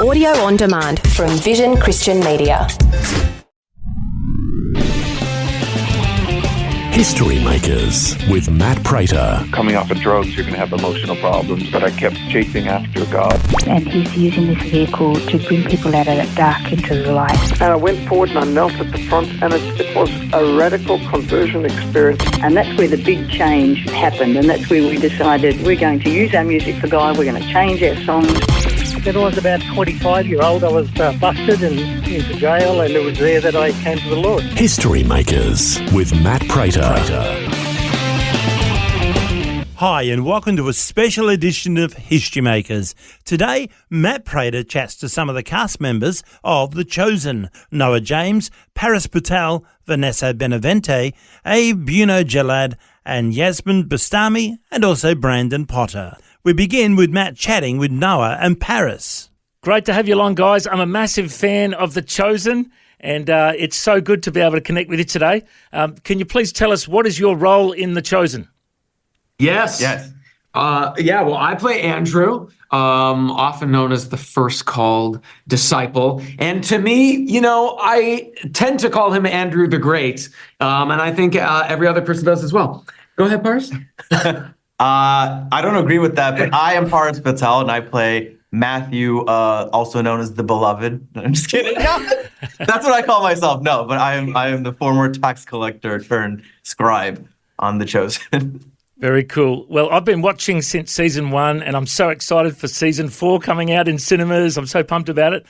Audio on demand from Vision Christian Media. History Makers with Matt Prater. Coming off of drugs, you're going to have emotional problems, but I kept chasing after God. And he's using this vehicle to bring people out of that dark into the light. And I went forward and I knelt at the front, and it was a radical conversion experience. And that's where the big change happened, and that's where we decided we're going to use our music for God, we're going to change our songs. When I was about 25-year-old, I was busted and into jail, and it was there that I came to the Lord. History Makers with Matt Prater. Hi, and welcome to a special edition of History Makers. Today, Matt Prater chats to some of the cast members of The Chosen: Noah James, Paris Patel, Vanessa Benavente, Abe Buno-Jalad, and Yasmin Bastami, and also Brandon Potter. We begin with Matt chatting with Noah and Paris. Great to have you along, guys. I'm a massive fan of The Chosen, and it's so good to be able to connect with you today. Can you please tell us, what is your role in The Chosen? Yes. Well, I play Andrew, often known as the first called disciple. And to me, I tend to call him Andrew the Great. And I think every other person does as well. Go ahead, Paris. I don't agree with that, but I am Paris Patel, and I play Matthew, also known as the Beloved. I'm just kidding. That's what I call myself. No, but I am the former tax collector turned scribe on The Chosen. Very cool. Well, I've been watching since season 1, and I'm so excited for season 4 coming out in cinemas. I'm so pumped about it.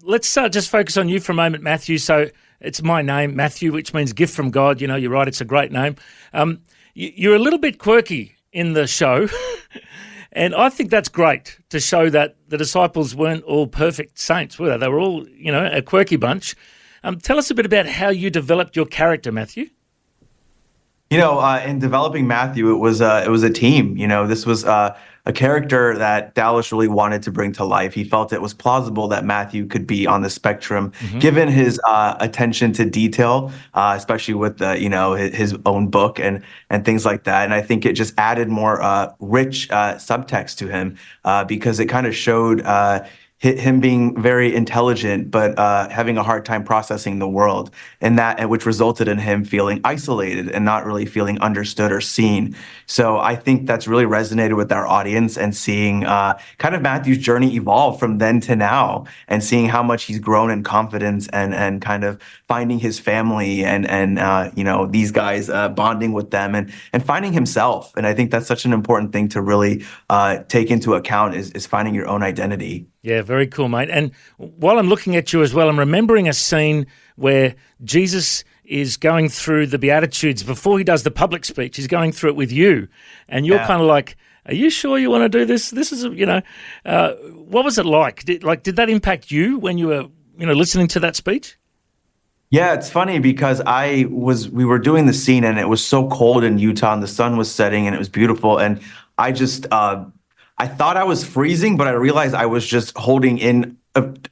Let's just focus on you for a moment, Matthew. So it's my name, Matthew, which means gift from God. You're right, it's a great name. You're a little bit quirky in the show, and I think that's great to show that the disciples weren't all perfect saints, were they? They were all, a quirky bunch. Tell us a bit about how you developed your character, Matthew. In developing Matthew, it was a team. This was a character that Dallas really wanted to bring to life. He felt it was plausible that Matthew could be on the spectrum, given his attention to detail, especially with his own book and things like that. And I think it just added more rich subtext to him because it kind of showed him being very intelligent, but having a hard time processing the world, and which resulted in him feeling isolated and not really feeling understood or seen. So I think that's really resonated with our audience, and seeing kind of Matthew's journey evolve from then to now, and seeing how much he's grown in confidence and kind of finding his family and these guys bonding with them and finding himself. And I think that's such an important thing to really take into account is finding your own identity. Yeah, very cool, mate. And while I'm looking at you as well, I'm remembering a scene where Jesus is going through the Beatitudes before he does the public speech. He's going through it with you, and you're kind of like, "Are you sure you want to do this? This is, what was it like? Did that impact you when you were, listening to that speech?" Yeah, it's funny because we were doing the scene, and it was so cold in Utah, and the sun was setting, and it was beautiful, and I just I thought I was freezing, but I realized I was just holding in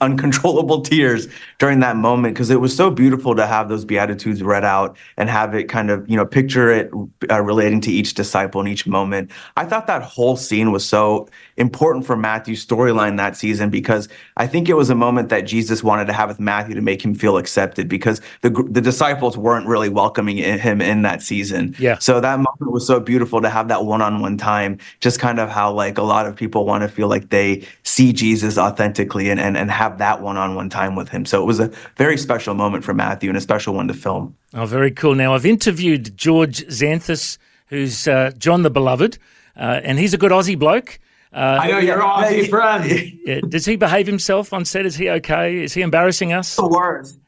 uncontrollable tears during that moment, because it was so beautiful to have those Beatitudes read out and have it kind of, picture it relating to each disciple in each moment. I thought that whole scene was so important for Matthew's storyline that season, because I think it was a moment that Jesus wanted to have with Matthew to make him feel accepted, because the disciples weren't really welcoming him in that season. Yeah. So that moment was so beautiful to have that one-on-one time, just kind of how like a lot of people want to feel like they see Jesus authentically and have that one-on-one time with him. So it was a very special moment for Matthew, and a special one to film. Oh, very cool. Now, I've interviewed George Xanthus, who's John the Beloved, and he's a good Aussie bloke. I know you're Aussie friend. Yeah. Does he behave himself on set? Is he okay? Is he embarrassing us? The worst.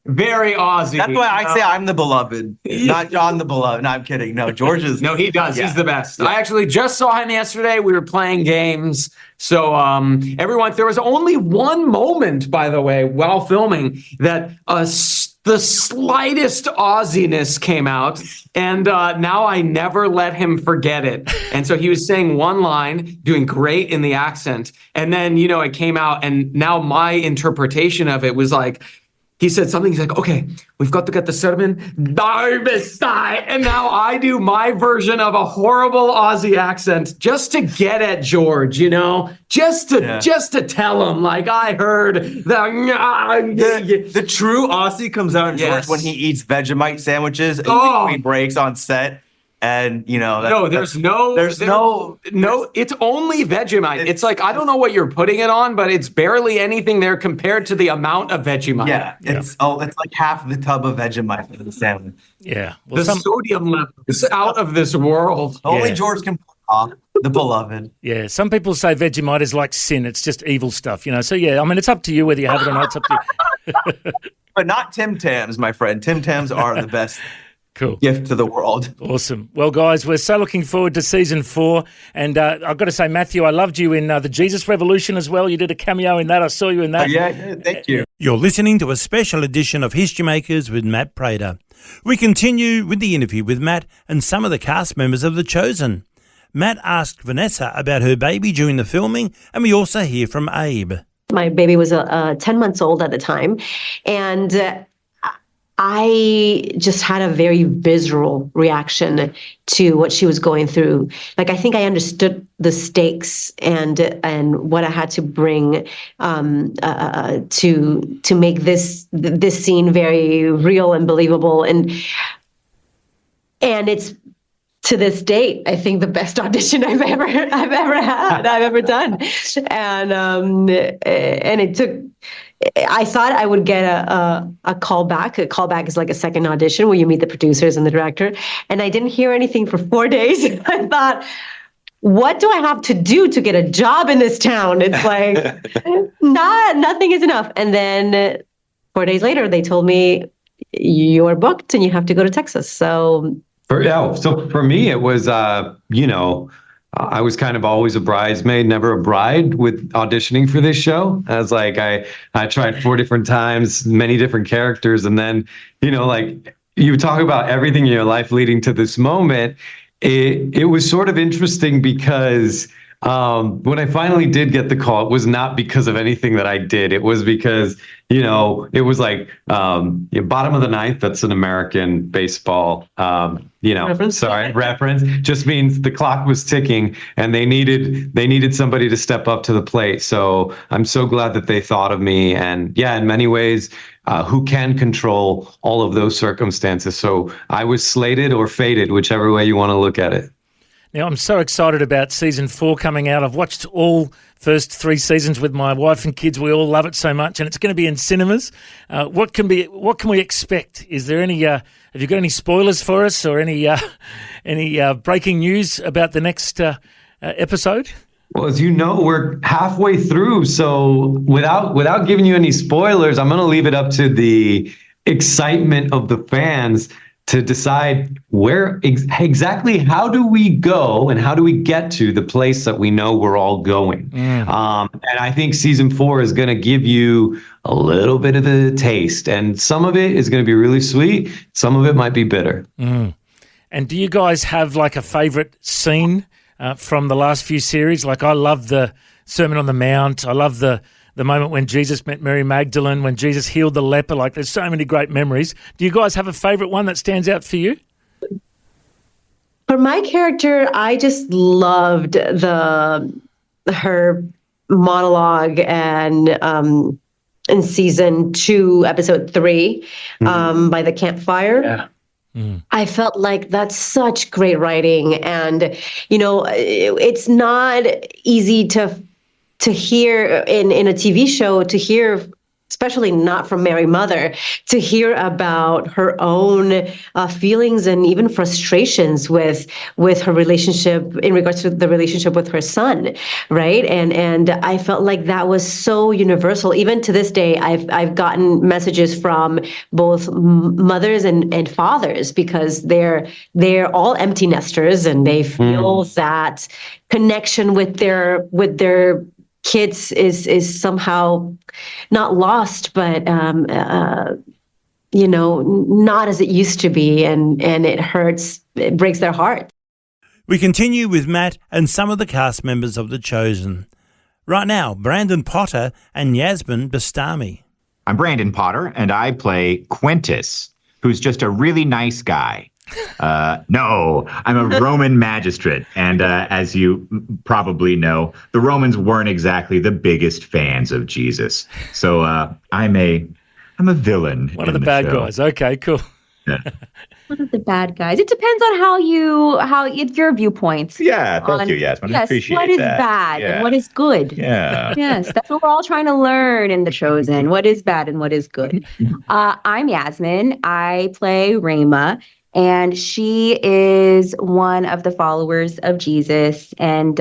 Very Aussie. That's why I say I'm the Beloved, not John the Beloved. No, I'm kidding. No, George is. No, he does. Yeah. He's the best. Yeah. I actually just saw him yesterday. We were playing games. So there was only one moment, by the way, while filming that the slightest Aussiness came out, and now I never let him forget it. And so he was saying one line, doing great in the accent, and then, it came out, and now my interpretation of it was like, he said something. He's like, okay, we've got to get the cinnamon. And now I do my version of a horrible Aussie accent just to get at George, just to tell him, like, I heard The true Aussie comes out in George Yes. when he eats Vegemite sandwiches and Oh. between breaks on set. And, There's no, it's only Vegemite. It's like, I don't know what you're putting it on, but it's barely anything there compared to the amount of Vegemite. Yeah, it's like half the tub of Vegemite for the sandwich. Yeah. The sodium level is out of this world. Only George can pull off the beloved. Yeah, some people say Vegemite is like sin. It's just evil stuff, So, yeah, I mean, it's up to you whether you have it or not. It's up to you. But not Tim Tams, my friend. Tim Tams are the best Cool. gift to the world. Awesome. Well, guys, we're so looking forward to season 4. And I've got to say, Matthew, I loved you in the Jesus Revolution as well. You did a cameo in that. I saw you in that. Yeah, thank you. You're listening to a special edition of History Makers with Matt Prater. We continue with the interview with Matt and some of the cast members of The Chosen. Matt asked Vanessa about her baby during the filming, and we also hear from Abe. My baby was 10 months old at the time, and I just had a very visceral reaction to what she was going through. Like, I think I understood the stakes and what I had to bring to make this scene very real and believable. And it's, to this date, I think the best audition I've ever done. And it took. I thought I would get a callback. A callback is like a second audition where you meet the producers and the director. And I didn't hear anything for 4 days. I thought, what do I have to do to get a job in this town? It's like, nothing is enough. And then 4 days later, they told me, you're booked and you have to go to Texas. So for me, it was, I was kind of always a bridesmaid, never a bride with auditioning for this show. I was like, I tried 4 different times, many different characters. And then, like you talk about everything in your life leading to this moment. It was sort of interesting because when I finally did get the call, it was not because of anything that I did. It was because, it was like bottom of the ninth. That's an American baseball, reference. Just means the clock was ticking and they needed somebody to step up to the plate. So I'm so glad that they thought of me. And yeah, in many ways, who can control all of those circumstances? So I was slated or fated, whichever way you want to look at it. Now, I'm so excited about season 4 coming out. I've watched all first 3 seasons with my wife and kids. We all love it so much, and it's going to be in cinemas. What can we expect? Is there any? Have you got any spoilers for us, or any breaking news about the next episode? Well, as you know, we're halfway through, so without giving you any spoilers, I'm going to leave it up to the excitement of the fans to decide where exactly, how do we go and how do we get to the place that we know we're all going. And I think season 4 is going to give you a little bit of the taste, and some of it is going to be really sweet. Some of it might be bitter. And do you guys have like a favorite scene from the last few series? Like, I love the Sermon on the Mount. I love the moment when Jesus met Mary Magdalene, when Jesus healed the leper. Like, there's so many great memories. Do you guys have a favorite one that stands out for you? For my character, I just loved her monologue and in season 2, episode 3, by the campfire. Yeah. I felt like that's such great writing, and it's not easy to hear in a TV show, to hear, especially not from Mary Mother, to hear about her own feelings and even frustrations with her relationship, in regards to the relationship with her son, right? And I felt like that was so universal. Even to this day, I've gotten messages from both mothers and fathers, because they're all empty nesters, and they feel that connection with their kids is somehow not lost, but not as it used to be, and it hurts. It breaks their heart. We continue with Matt and some of the cast members of The Chosen. Right now, Brandon Potter and Yasmin Bastami. I'm Brandon Potter, and I play Quintus, who's just a really nice guy. No, I'm a Roman magistrate, and as you probably know, the Romans weren't exactly the biggest fans of Jesus. So I'm a villain. One of the bad guys. Okay, cool. Yeah. One of the bad guys. It depends on how it's your viewpoints. Yeah, thank you, Yasmin. I Yes, appreciate what is that. bad Yeah. and what is good. Yeah. Yes, that's what we're all trying to learn in The Chosen. What is bad and what is good. I'm Yasmin. I play Rhema, and she is one of the followers of Jesus, and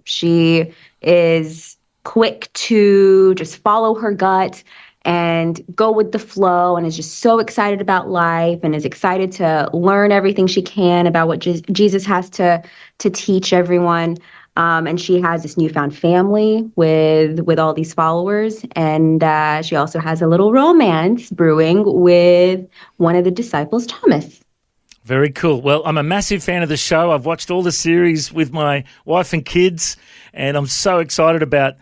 she is quick to just follow her gut and go with the flow, and is just so excited about life and is excited to learn everything she can about what Jesus has to teach everyone. And she has this newfound family with all these followers, and she also has a little romance brewing with one of the disciples, Thomas. Very cool. Well, I'm a massive fan of the show. I've watched all the series with my wife and kids, and I'm so excited about,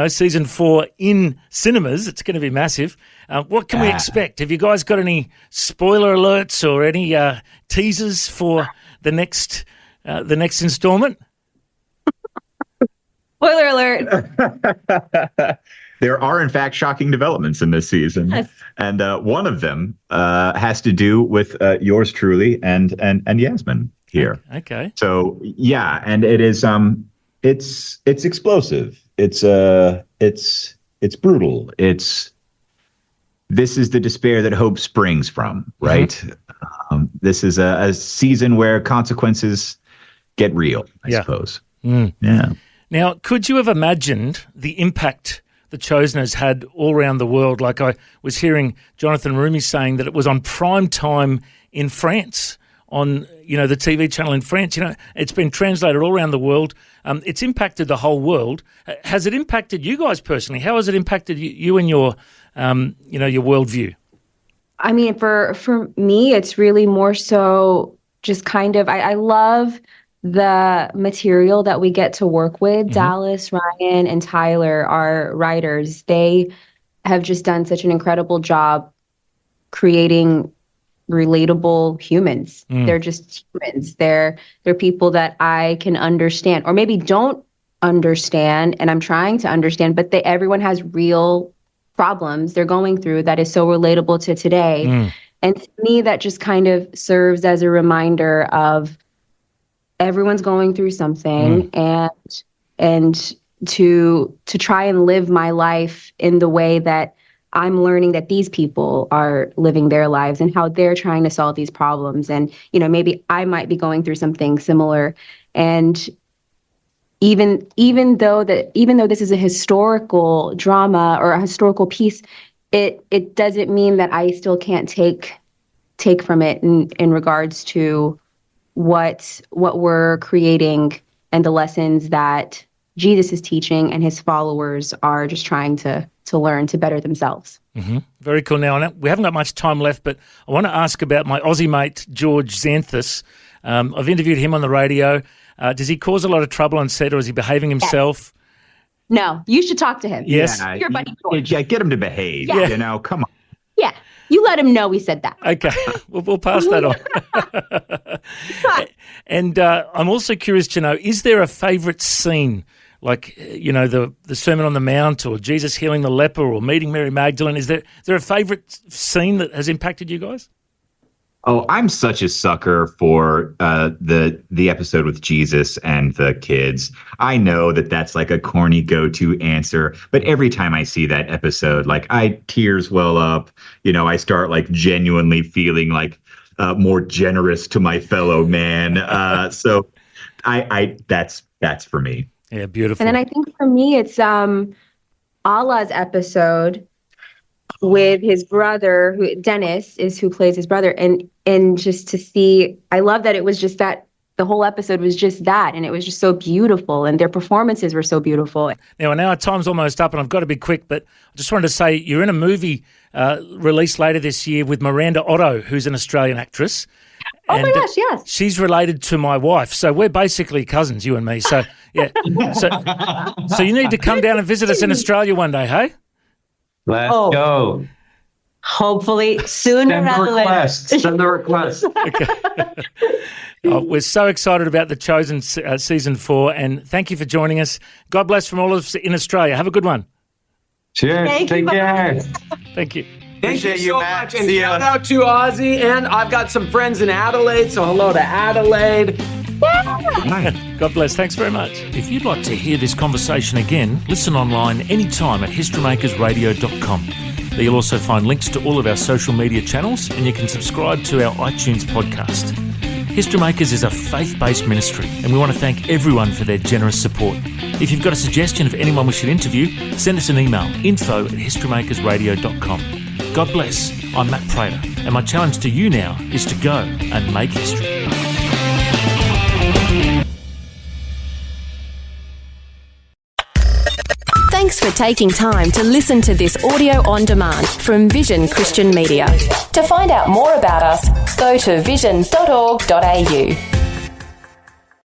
season 4 in cinemas. It's going to be massive. What can we expect? Have you guys got any spoiler alerts or any teasers for the next installment? Spoiler alert. There are, in fact, shocking developments in this season. Yes. And one of them has to do with yours truly and Yasmin here. Okay. So, yeah, and it is it's explosive. It's brutal. This is the despair that hope springs from, right? Mm-hmm. This is a season where consequences get real, I suppose. Mm. Yeah. Now, could you have imagined the impact The Chosen has had all around the world? Like I was hearing Jonathan Rumi saying that it was on prime time in France, on the TV channel in France. It's been translated all around the world. It's impacted the whole world. Has it impacted you guys personally? How has it impacted you and your your worldview? I mean, for me, it's really more so just kind of, I love the material that we get to work with. Mm-hmm. Dallas, Ryan, and Tyler, our writers, they have just done such an incredible job creating relatable humans. They're just humans. They're people that I can understand, or maybe don't understand, and I'm trying to understand, but everyone has real problems they're going through that is so relatable to today. And to me, that just kind of serves as a reminder of everyone's going through something, and to try and live my life in the way that I'm learning that these people are living their lives and how they're trying to solve these problems. And, maybe I might be going through something similar. And even though this is a historical drama or a historical piece, it doesn't mean that I still can't take from it in regards to what we're creating and the lessons that Jesus is teaching and his followers are just trying to learn to better themselves. Mm-hmm. Very cool. Now, we haven't got much time left, but I want to ask about my Aussie mate, George Xanthus. I've interviewed him on the radio. Does he cause a lot of trouble on set, or is he behaving himself? No, you should talk to him. Yes. Your buddy George. Yeah, get him to behave, come on. Yeah, you let him know we said that. Okay, we'll pass that on. And I'm also curious to know, is there a favourite scene, like, the Sermon on the Mount, or Jesus healing the leper, or meeting Mary Magdalene? Is there a favourite scene that has impacted you guys? Oh, I'm such a sucker for the episode with Jesus and the kids. I know that that's like a corny go-to answer, but every time I see that episode, like tears well up. I start like genuinely feeling like more generous to my fellow man. So that's for me. Yeah, beautiful. And then I think for me, it's Allah's episode with his brother, who Dennis is, who plays his brother, and just to see, I love that it was just that the whole episode was just that, and it was just so beautiful, and their performances were so beautiful. Now our time's almost up, and I've got to be quick, but I just wanted to say you're in a movie released later this year with Miranda Otto, who's an Australian actress. Oh my gosh, yes. She's related to my wife, so we're basically cousins, you and me. So yeah, so you need to come down and visit us in Australia one day, hey? Let's go. Hopefully sooner rather than later. Send the request. We're so excited about The Chosen season 4, and thank you for joining us. God bless from all of us in Australia. Have a good one. Cheers. Take care. Thank you. Thank you so Matt. much. And See shout ya. out to Ozzy. And I've got some friends in Adelaide, so hello to Adelaide. God bless. Thanks very much. If you'd like to hear this conversation again, listen online anytime at historymakersradio.com. There you'll also find links to all of our social media channels, and you can subscribe to our iTunes podcast. History Makers is a faith-based ministry, and we want to thank everyone for their generous support. If you've got a suggestion of anyone we should interview, send us an email, info@historymakersradio.com. God bless. I'm Matt Prater, and my challenge to you now is to go and make history. Thanks for taking time to listen to this audio on demand from Vision Christian Media. To find out more about us, go to vision.org.au.